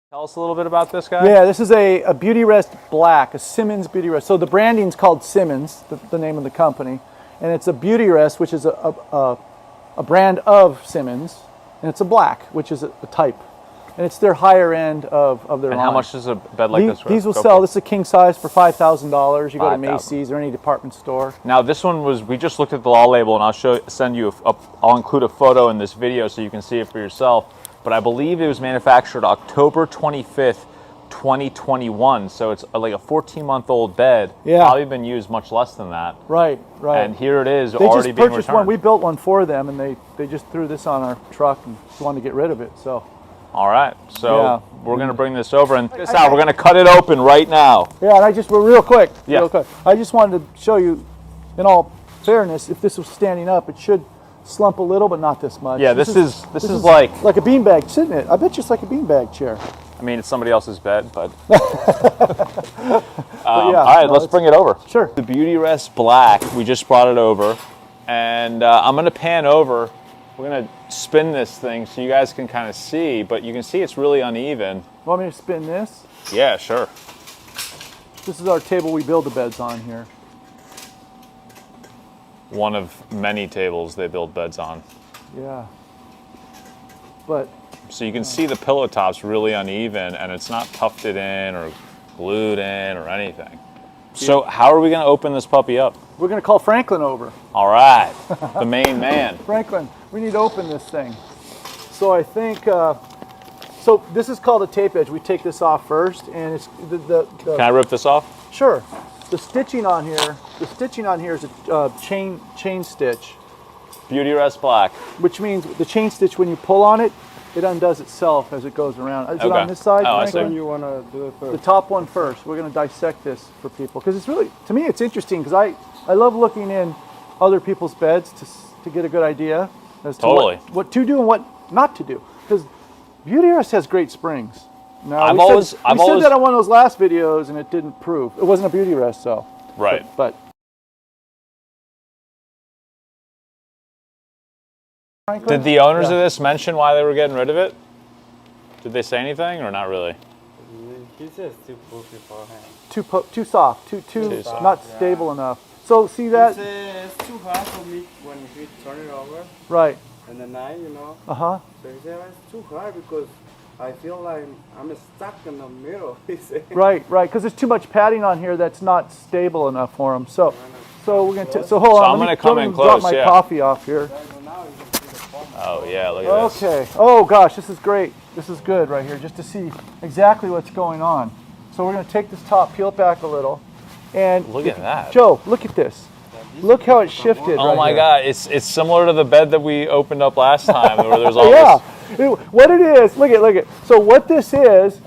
Tell us a little bit about this guy. Yeah, this is a Beautyrest Black, a Simmons Beautyrest. So the branding's called Simmons, the name of the company, and it's a Beautyrest, which is a brand of Simmons, and it's a black, which is a type, and it's their higher end of their line. And how much does a bed like this? These will sell. This is a king size for $5,000. You go to Macy's or any department store. Now this one was. We just looked at the law label, and I'll include a photo in this video so you can see it for yourself. But I believe it was manufactured October 25th, 2021. So it's like a 14-month-old bed. Yeah. Probably been used much less than that. Right, right. And here it is, they already just being purchased returned. one. We built one for them, and they just threw this on our truck and wanted to get rid of it. So. All right. So yeah. we're going to bring this over, and this out. We're going to cut it open right now. Yeah, and we're real quick. Yeah. Real quick. I just wanted to show you, in all fairness, if this was standing up, it should slump a little, but not this much. Yeah, this is like a beanbag, shouldn't it? I bet you it's like a beanbag chair. I mean, it's somebody else's bed, but. Yeah, all right, let's bring it over. Sure. The Beautyrest Black, we just brought it over, and I'm going to pan over. We're going to spin this thing so you guys can kind of see, but you can see it's really uneven. Want me to spin this? Yeah, sure. This is our table we build the beds on here. One of many tables they build beds on. Yeah. But. So you can see the pillow top's really uneven, and it's not tufted in or glued in or anything. So how are we going to open this puppy up? We're going to call Franklin over. All right, the main man. Franklin, we need to open this thing. So I think, so this is called a tape edge. We take this off first, and it's the Can I rip this off? Sure. The stitching on here is a chain stitch. Beautyrest Black. Which means the chain stitch, when you pull on it, it undoes itself as it goes around. Is it on this side? Oh, I see. You want to do it first? The top one first. We're going to dissect this for people because it's really, to me, it's interesting because I love looking in other people's beds to get a good idea as to what to do and what not to do. Because Beautyrest has great springs. Now, we said that on one of those last videos and it didn't prove. It wasn't a Beautyrest, so. Right. But did the owners of this mention why they were getting rid of it? Did they say anything or not really? He says too puffy for him. Too soft, too not stable enough. So see that? He says it's too hard for me when we turn it over. Right. And the night, you know. Uh-huh. So he said it's too hard because I feel like I'm stuck in the middle. He said. Right, because there's too much padding on here that's not stable enough for him. So we're gonna hold on. I'm gonna come in close. Drop my coffee off here. Oh yeah, look at this. Okay. Oh gosh, this is great. This is good right here, just to see exactly what's going on. So we're going to take this top, peel it back a little, and look at that. Joe, look at this. Look how it shifted. Oh my God, it's similar to the bed that we opened up last time, where there's all What it is, look at. So what this is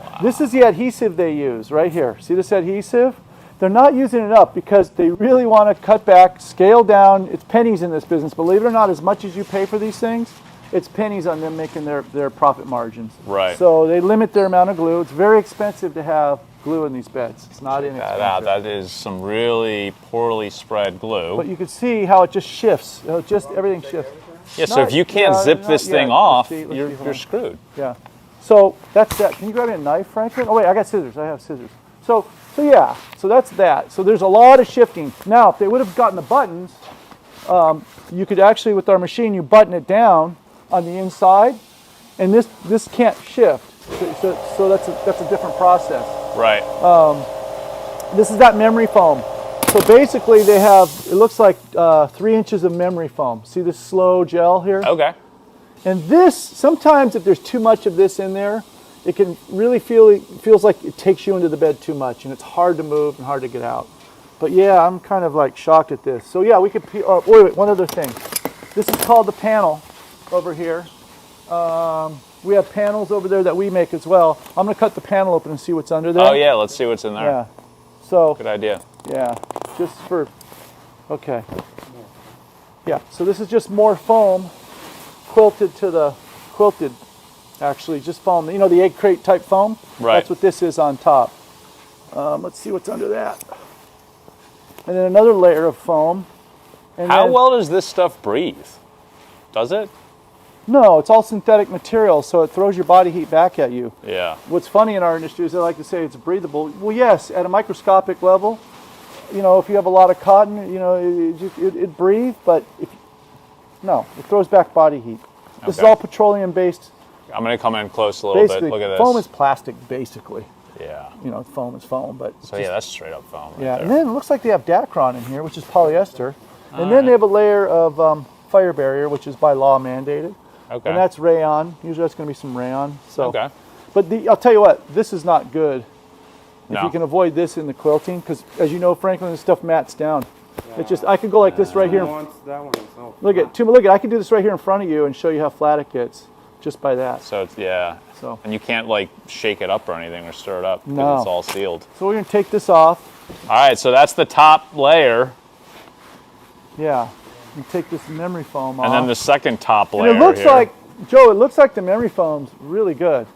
the adhesive they use right here. See this adhesive? They're not using it up because they really want to cut back, scale down. It's pennies in this business. Believe it or not, as much as you pay for these things, it's pennies on them making their profit margins. Right. So they limit their amount of glue. It's very expensive to have glue in these beds. It's not inexpensive. That is some really poorly spread glue. But you can see how it just shifts. Everything shifts. Yeah, so if you can't zip this thing off, you're screwed. Yeah. So that's that. Can you grab me a knife, Franklin? Oh wait, I got scissors. I have scissors. So that's that. So there's a lot of shifting. Now, if they would have gotten the buttons, you could actually, with our machine, you button it down on the inside, and this can't shift. So that's a different process. Right. This is that memory foam. So basically, they have, it looks like 3 inches of memory foam. See this slow gel here? Okay. And this, sometimes if there's too much of this in there, it can really feels like it takes you into the bed too much, and it's hard to move and hard to get out. But yeah, I'm kind of like shocked at this. So yeah, we could, wait, one other thing. This is called the panel over here. We have panels over there that we make as well. I'm gonna cut the panel open and see what's under there. Oh yeah, let's see what's in there. Yeah. So. Good idea. Yeah, just for, okay. Yeah, so this is just more foam quilted, actually, just foam. You know, the egg crate type foam? Right. That's what this is on top. Let's see what's under that. And then another layer of foam. And How well does this stuff breathe? Does it? No, it's all synthetic material, so it throws your body heat back at you. Yeah. What's funny in our industry is they like to say it's breathable. Well, yes, at a microscopic level, you know, if you have a lot of cotton, you know, it breathes, but no, it throws back body heat. This is all petroleum-based. I'm going to come in close a little bit. Look at this. Foam is plastic, basically. Yeah. You know, foam is foam, but so yeah, that's straight up foam. Right yeah, there. and then it looks like they have Dacron in here, which is polyester, and then they have a layer of fire barrier, which is by law mandated. Okay. And that's rayon. Usually that's going to be some rayon. So. Okay. But I'll tell you what, this is not good. If No. you can avoid this in the quilting, because as you know, Franklin, this stuff mats down. It's just, I could go like this right here. That one is so Look at, I can do this right here in front of you and show you how flat it gets, just by that. So it's, yeah. So. And you can't like shake it up or anything or stir it up because No. it's all sealed. So we're going to take this off. All right, so that's the top layer. Yeah. And take this memory foam off. And then the second top layer. And it looks here. like, Joe, it looks like the memory foam's really good.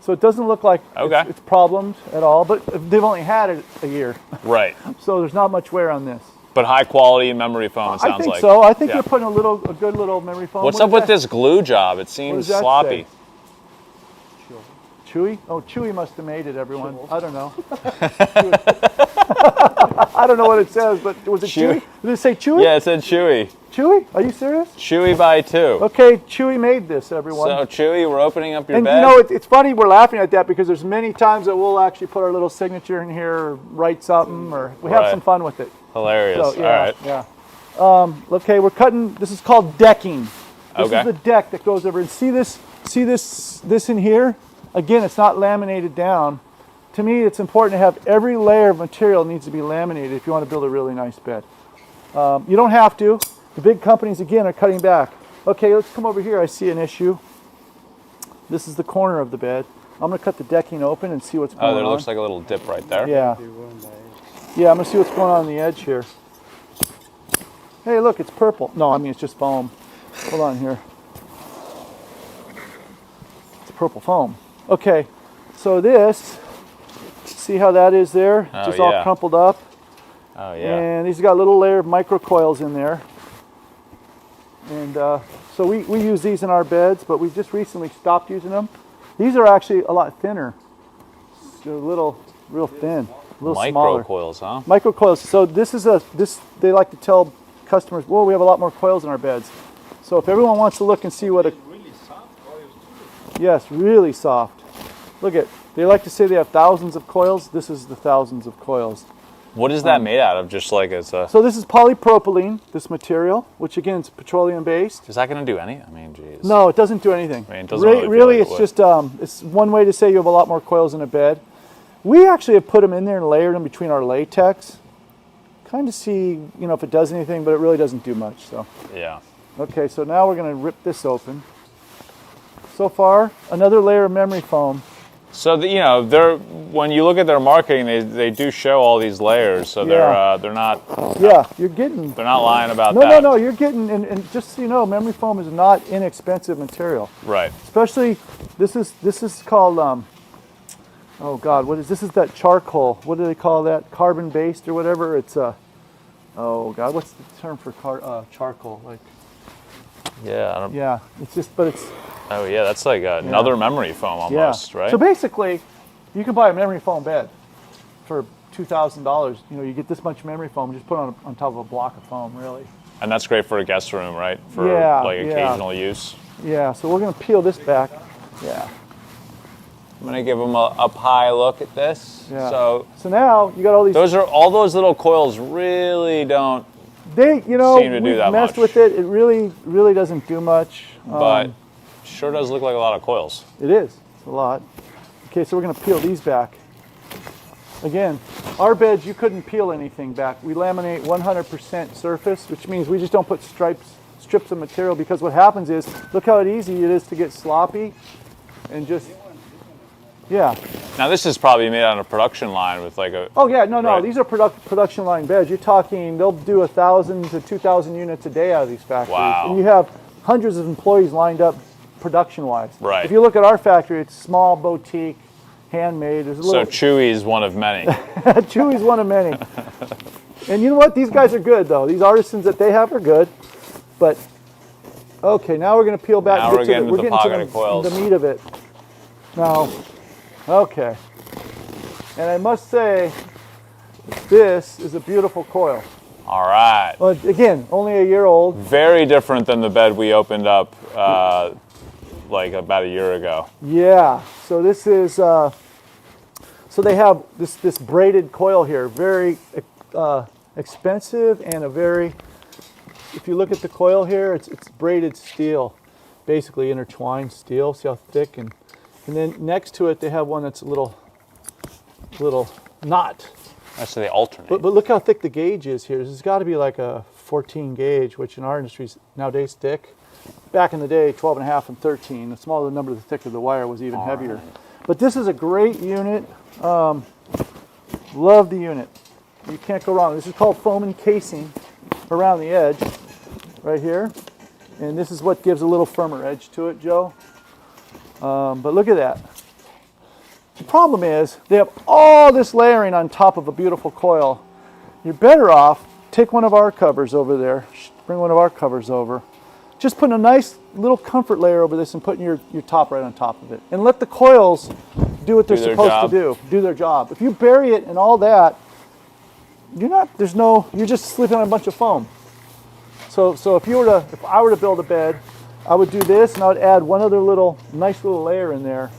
So it doesn't look like it's problemed at all, but they've only had it a year. Right. So there's not much wear on this. But high quality memory foam, it sounds I think like. so. I think you're putting a good little memory foam. What's What up does with that- this glue job? It seems does that sloppy. say? Chewy? Oh, Chewy must have made it, everyone. I don't know. I don't know what it says, but was it Chewy? Did it say Chewy? Yeah, it said Chewy. Chewy? Are you serious? Chewy by 2. Okay, Chewy made this, everyone. So Chewy, we're opening up your and bed. you know, it's funny we're laughing at that because there's many times that we'll actually put our little signature in here or write something or we have some fun with it. Hilarious. So, yeah, all right. Yeah. Okay, we're cutting, this is called decking. This Okay. is the deck that goes over. And see this in here? Again, it's not laminated down. To me, it's important to have every layer of material needs to be laminated if you want to build a really nice bed. You don't have to. The big companies, again, are cutting back. Okay, let's come over here. I see an issue. This is the corner of the bed. I'm going to cut the decking open and see what's going on. Oh, there looks like a little dip right there. Yeah. Yeah, I'm going to see what's going on the edge here. Hey, look, it's purple. No, I mean, it's just foam. Hold on here. It's purple foam. Okay, so this, see how that is there? Oh, Just all crumpled up. Oh, yeah. And these got a little layer of micro coils in there. And so we use these in our beds, but we just recently stopped using them. These are actually a lot thinner. They're real thin, a little smaller. Micro coils, huh? Micro coils. So they like to tell customers, whoa, we have a lot more coils in our beds. So if everyone wants to look and see what a... really soft coils too. Yes, really soft. Look at, they like to say they have thousands of coils. This is the thousands of coils. What is that made out of? Just like it's a... So this is polypropylene, this material, which again is petroleum based. Is that going to do any? I mean, geez. No, it doesn't do anything. I mean, it doesn't really feel really like it it's would. just, it's one way to say you have a lot more coils in a bed. We actually have put them in there and layered them between our latex. Kind of see, you know, if it does anything, but it really doesn't do much, so. Yeah. Okay, so now we're going to rip this open. So far, another layer of memory foam. So when you look at their marketing, they do show all these layers. So they're not. Yeah, you're getting. They're not lying about No, that. no, you're getting, and just so you know, memory foam is not inexpensive material. Right. Especially, this is called, oh God, this is that charcoal. What do they call that? Carbon based or whatever. It's oh God, what's the term for charcoal? Like. Yeah. I don't. Yeah, it's just, but it's. Oh yeah, that's like another memory foam almost, right? So basically, you can buy a memory foam bed for $2,000. You know, you get this much memory foam, just put on top of a block of foam, really. And that's great for a guest room, right? For occasional use. Yeah. So we're gonna peel this back. Yeah. I'm gonna give them a up high look at this. Yeah. So now you got all these. all those little coils really don't. They, seem to do we that messed much. with it. It really doesn't do much. But sure does look like a lot of coils. It is. It's a lot. Okay, so we're going to peel these back. Again, our beds, you couldn't peel anything back. We laminate 100% surface, which means we just don't put strips of material, because what happens is, look how easy it is to get sloppy and just, yeah. Now this is probably made on a production line with like a... Oh yeah, no, Right. these are production line beds. You're talking, they'll do 1,000 to 2,000 units a day out of these factories. Wow. And you have hundreds of employees lined up production-wise. Right. If you look at our factory, it's small, boutique, handmade. There's a So little, Chewy is one of many. Chewy's one of many. And you know what? These guys are good, though. These artisans that they have are good. But Okay, now we're going to peel back. Now and we're get getting to to the, the pocket of coils. the meat of it. Now, okay. And I must say, this is a beautiful coil. All right. Well, again, only a year old. Very different than the bed we opened up like about a year ago. Yeah. So this is. So they have this braided coil here. Very expensive and a very. If you look at the coil here, it's braided steel, basically intertwined steel. See how thick and then next to it they have one that's a little knot. Actually, they alternate. But look how thick the gauge is here. This has got to be like a 14 gauge, which in our industry is nowadays thick. Back in the day, 12 and a half and 13. The smaller the number, the thicker the wire was even heavier. Right. But this is a great unit. Love the unit. You can't go wrong. This is called foam encasing around the edge, right here. And this is what gives a little firmer edge to it, Joe. But look at that. The problem is they have all this layering on top of a beautiful coil. You're better off, take one of our covers over there, bring one of our covers over, just putting a nice little comfort layer over this and putting your top right on top of it. And let the coils do what they're supposed to do their job. If you bury it in all that, you're just sleeping on a bunch of foam. So if I were to build a bed, I would do this and I would add one other nice little layer in there.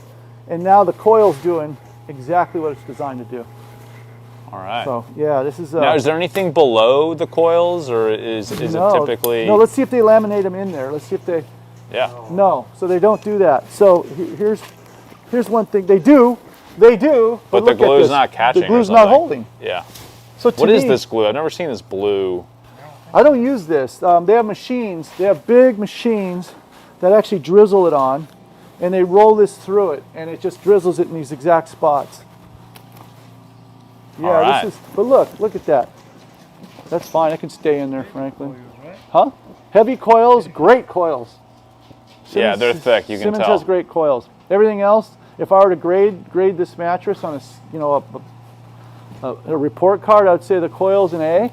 And now the coil's doing exactly what it's designed to do. All right. So yeah, this is. Now, is there anything below the coils, or is it typically? No. Let's see if they laminate them in there. Let's see if they. Yeah. No, so they don't do that. So here's one thing they do. They do. But the glue's not catching. The glue's or not something. holding. Yeah. So to What is me, this glue? I've never seen this blue. I don't use this. They have machines. They have big machines that actually drizzle it on, and they roll this through it, and it just drizzles it in these exact spots. Yeah, All right. this is. But look at that. That's fine. I can stay in there, Franklin. Huh? Heavy coils, great coils. Yeah, they're thick. You can Simmons tell. has great coils. Everything else, if I were to grade this mattress on a report card, I'd say the coil's an A.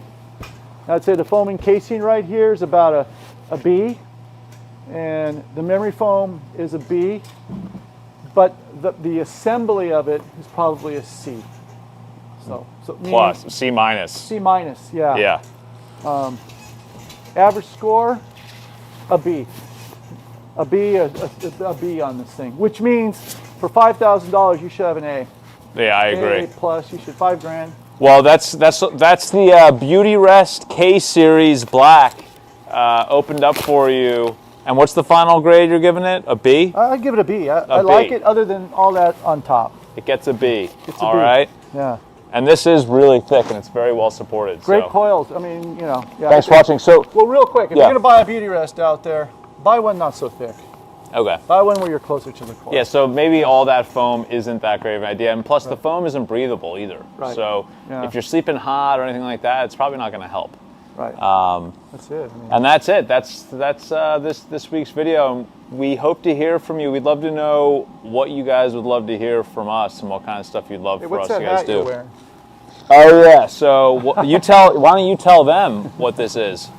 I'd say the foam encasing right here is about a B, and the memory foam is a B, but the assembly of it is probably a C. So Plus, C minus. C minus, yeah. Yeah. Average score, a B. A B on this thing, which means for $5,000 you should have an A. Yeah, I agree. A plus, you should $5,000. Well, that's the Beautyrest K Series Black opened up for you. And what's the final grade you're giving it? A B? I'd give it a B. I B. like it other than all that on top. It gets a B. It's a All B. right. Yeah. And this is really thick and it's very well supported. Great so. coils. I mean, Yeah, Thanks for watching. So, well, real quick, if Yeah. you're going to buy a Beautyrest out there, buy one not so thick. okay. Buy one where you're closer to the coil. Yeah, so maybe all that foam isn't that great of an idea. And plus, the foam isn't breathable either. Right. So Yeah. if you're sleeping hot or anything like that, it's probably not going to help. Right. That's it. I mean, And that's it. That's this week's video. We hope to hear from you. We'd love to know what you guys would love to hear from us and what kind of stuff you'd love for what's us that to guys hat you're do. wearing? Oh yeah. So why don't you tell them what this is?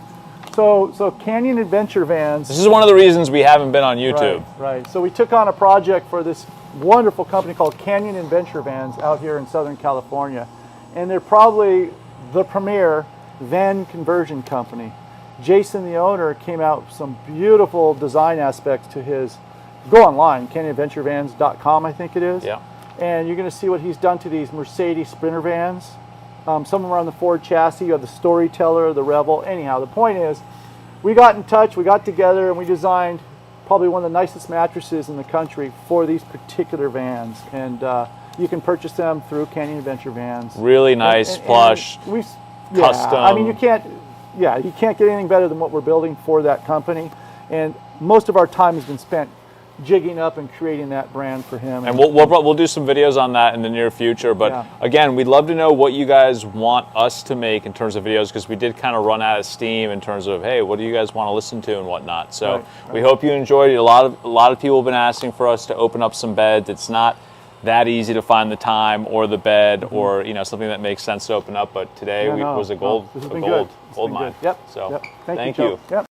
So Canyon Adventure Vans. This is one of the reasons we haven't been on YouTube. Right. So we took on a project for this wonderful company called Canyon Adventure Vans out here in Southern California. And they're probably the premier van conversion company. Jason, the owner, came out with some beautiful design aspects to his. Go online, canyonadventurevans.com, I think it is. Yeah. And you're going to see what he's done to these Mercedes Sprinter vans. Some of them are on the Ford chassis. You have the Storyteller, the Rebel. Anyhow, the point is, we got in touch, we got together, and we designed probably one of the nicest mattresses in the country for these particular vans. And you can purchase them through Canyon Adventure Vans. Really nice, plush, custom. I mean, you can't get anything better than what we're building for that company. And most of our time has been spent jigging up and creating that brand for him. And we'll do some videos on that in the near future. But again, we'd love to know what you guys want us to make in terms of videos, because we did kind of run out of steam in terms of, hey, what do you guys want to listen to and whatnot. So we hope you enjoyed it. A lot of people have been asking for us to open up some beds. It's not that easy to find the time or the bed or something that makes sense to open up. But today was a gold mine. Yep. So Thank you. you. Yep.